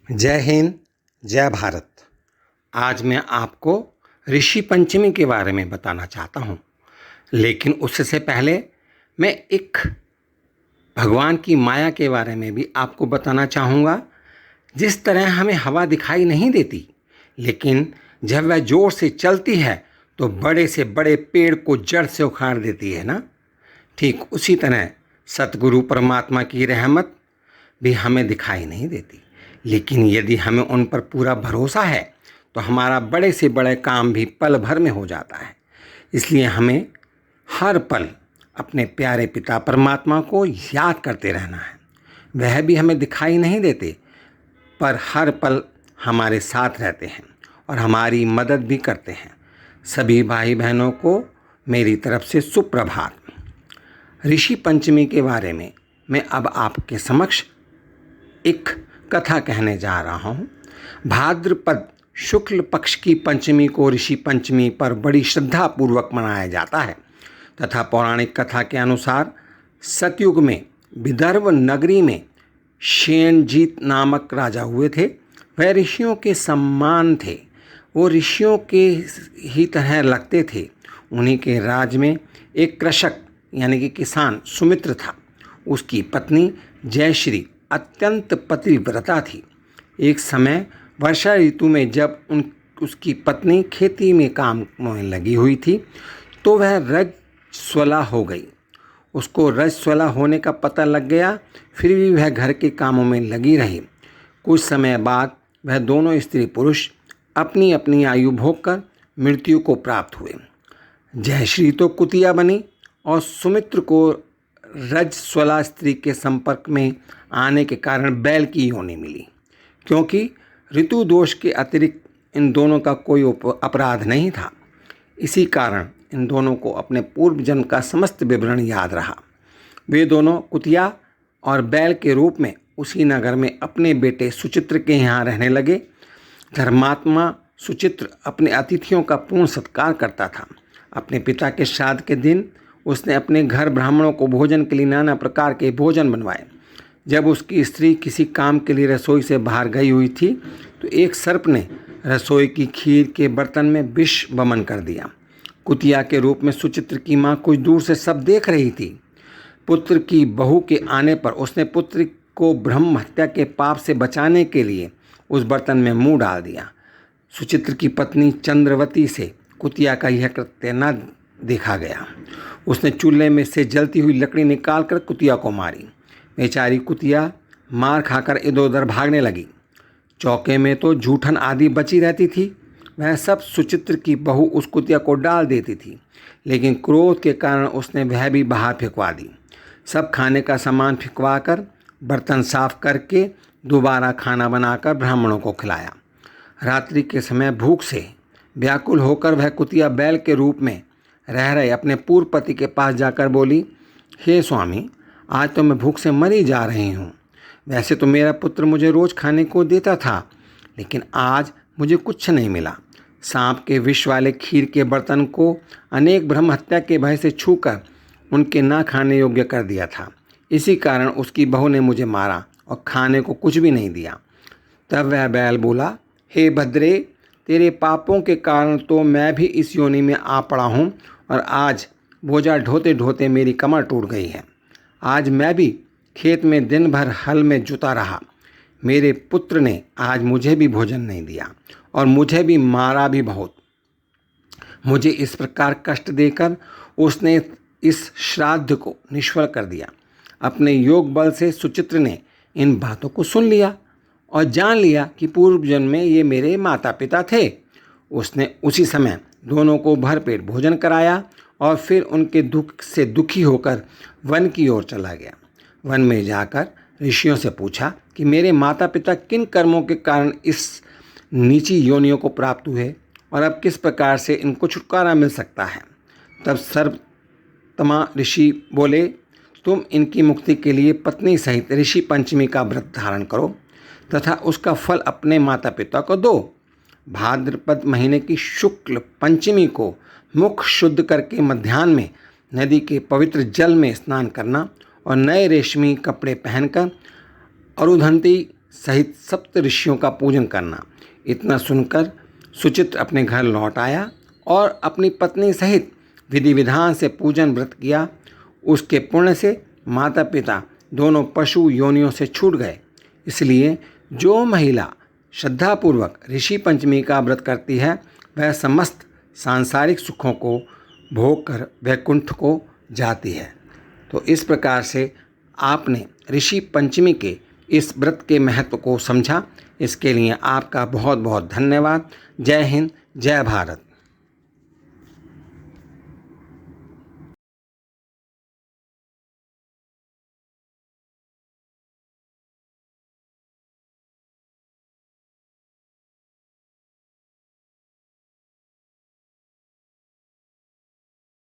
जय हिंद, जय भारत। आज मैं आपको ऋषि पंचमी के बारे में बताना चाहता हूँ, लेकिन उससे पहले मैं एक भगवान की माया के बारे में भी आपको बताना चाहूँगा। जिस तरह हमें हवा दिखाई नहीं देती, लेकिन जब वह जोर से चलती है तो बड़े से बड़े पेड़ को जड़ से उखाड़ देती है ना। ठीक उसी तरह सतगुरु परमात्मा की रहमत भी हमें दिखाई नहीं देती, लेकिन यदि हमें उन पर पूरा भरोसा है तो हमारा बड़े से बड़े काम भी पल भर में हो जाता है। इसलिए हमें हर पल अपने प्यारे पिता परमात्मा को याद करते रहना है। वह भी हमें दिखाई नहीं देते, पर हर पल हमारे साथ रहते हैं और हमारी मदद भी करते हैं। सभी भाई बहनों को मेरी तरफ से सुप्रभात। ऋषि पंचमी के बारे में मैं अब आपके समक्ष एक कथा कहने जा रहा हूँ। भाद्रपद शुक्ल पक्ष की पंचमी को ऋषि पंचमी पर बड़ी श्रद्धा पूर्वक मनाया जाता है तथा पौराणिक कथा के अनुसार सतयुग में विदर्भ नगरी में शेनजीत नामक राजा हुए थे। वह ऋषियों के सम्मान थे, वो ऋषियों के ही तरह लगते थे। उन्हीं के राज में एक कृषक यानी कि किसान सुमित्र था। उसकी पत्नी जयश्री अत्यंत पतिव्रता थी। एक समय वर्षा ऋतु में जब उसकी पत्नी खेती में काम में लगी हुई थी तो वह रजस्वला हो गई। उसको रजस्वला होने का पता लग गया, फिर भी वह घर के कामों में लगी रही। कुछ समय बाद वह दोनों स्त्री पुरुष अपनी अपनी आयु भोग कर मृत्यु को प्राप्त हुए। जयश्री तो कुतिया बनी और सुमित्र को रजस्वला स्त्री के संपर्क में आने के कारण बैल की योनि मिली। क्योंकि ऋतु दोष के अतिरिक्त इन दोनों का कोई अपराध नहीं था, इसी कारण इन दोनों को अपने पूर्व जन्म का समस्त विवरण याद रहा। वे दोनों कुतिया और बैल के रूप में उसी नगर में अपने बेटे सुचित्र के यहाँ रहने लगे। धर्मात्मा सुचित्र अपने अतिथियों का पूर्ण सत्कार करता था। अपने पिता के श्राद्ध के दिन उसने अपने घर ब्राह्मणों को भोजन के लिए नाना प्रकार के भोजन बनवाए। जब उसकी स्त्री किसी काम के लिए रसोई से बाहर गई हुई थी तो एक सर्प ने रसोई की खीर के बर्तन में विष वमन कर दिया। कुतिया के रूप में सुचित्र की माँ कुछ दूर से सब देख रही थी। पुत्र की बहू के आने पर उसने पुत्र को ब्रह्म हत्या के पाप से बचाने के लिए उस बर्तन में मुंह डाल दिया। सुचित्र की पत्नी चंद्रवती से कुतिया का यह कृत्य न देखा गया। उसने चूल्हे में से जलती हुई लकड़ी निकालकर कुतिया को मारी। बेचारी कुतिया मार खाकर इधर उधर भागने लगी। चौके में तो जूठन आदि बची रहती थी, वह सब सुचित्र की बहू उस कुतिया को डाल देती थी, लेकिन क्रोध के कारण उसने वह भी बाहर फेंकवा दी। सब खाने का सामान फेंकवा कर बर्तन साफ करके दोबारा खाना बनाकर ब्राह्मणों को खिलाया। रात्रि के समय भूख से व्याकुल होकर वह कुतिया बैल के रूप में रह रहे अपने पूर्व पति के पास जाकर बोली, हे स्वामी, आज तो मैं भूख से मरी जा रही हूँ। वैसे तो मेरा पुत्र मुझे रोज़ खाने को देता था, लेकिन आज मुझे कुछ नहीं मिला। सांप के विष वाले खीर के बर्तन को अनेक ब्रह्म हत्या के भय से छूकर उनके ना खाने योग्य कर दिया था। इसी कारण उसकी बहू ने मुझे मारा और खाने को कुछ भी नहीं दिया। तब वह बैल बोला, हे भद्रे, तेरे पापों के कारण तो मैं भी इस योनि में आ पड़ा हूँ और आज बोझा ढोते ढोते मेरी कमर टूट गई है। आज मैं भी खेत में दिन भर हल में जुता रहा। मेरे पुत्र ने आज मुझे भी भोजन नहीं दिया और मुझे भी मारा भी बहुत। मुझे इस प्रकार कष्ट देकर उसने इस श्राद्ध को निष्फल कर दिया। अपने योग बल से सुचित्र ने इन बातों को सुन लिया और जान लिया कि पूर्व जन्म में ये मेरे माता पिता थे। उसने उसी समय दोनों को भरपेट भोजन कराया और फिर उनके दुख से दुखी होकर वन की ओर चला गया। वन में जाकर ऋषियों से पूछा कि मेरे माता पिता किन कर्मों के कारण इस नीची योनियों को प्राप्त हुए और अब किस प्रकार से इनको छुटकारा मिल सकता है। तब सर्वतमा ऋषि बोले, तुम इनकी मुक्ति के लिए पत्नी सहित ऋषि पंचमी का व्रत धारण करो तथा उसका फल अपने माता पिता को दो। भाद्रपद महीने की शुक्ल पंचमी को मुख शुद्ध करके मध्याह्न में नदी के पवित्र जल में स्नान करना और नए रेशमी कपड़े पहनकर अरुंधति सहित सप्त ऋषियों का पूजन करना। इतना सुनकर सुचित्र अपने घर लौट आया और अपनी पत्नी सहित विधि विधान से पूजन व्रत किया। उसके पुण्य से माता पिता दोनों पशु योनियों से छूट गए। इसलिए जो महिला श्रद्धापूर्वक ऋषि पंचमी का व्रत करती है वह समस्त सांसारिक सुखों को भोग कर वैकुंठ को जाती है। तो इस प्रकार से आपने ऋषि पंचमी के इस व्रत के महत्व को समझा। इसके लिए आपका बहुत बहुत धन्यवाद। जय हिंद, जय भारत।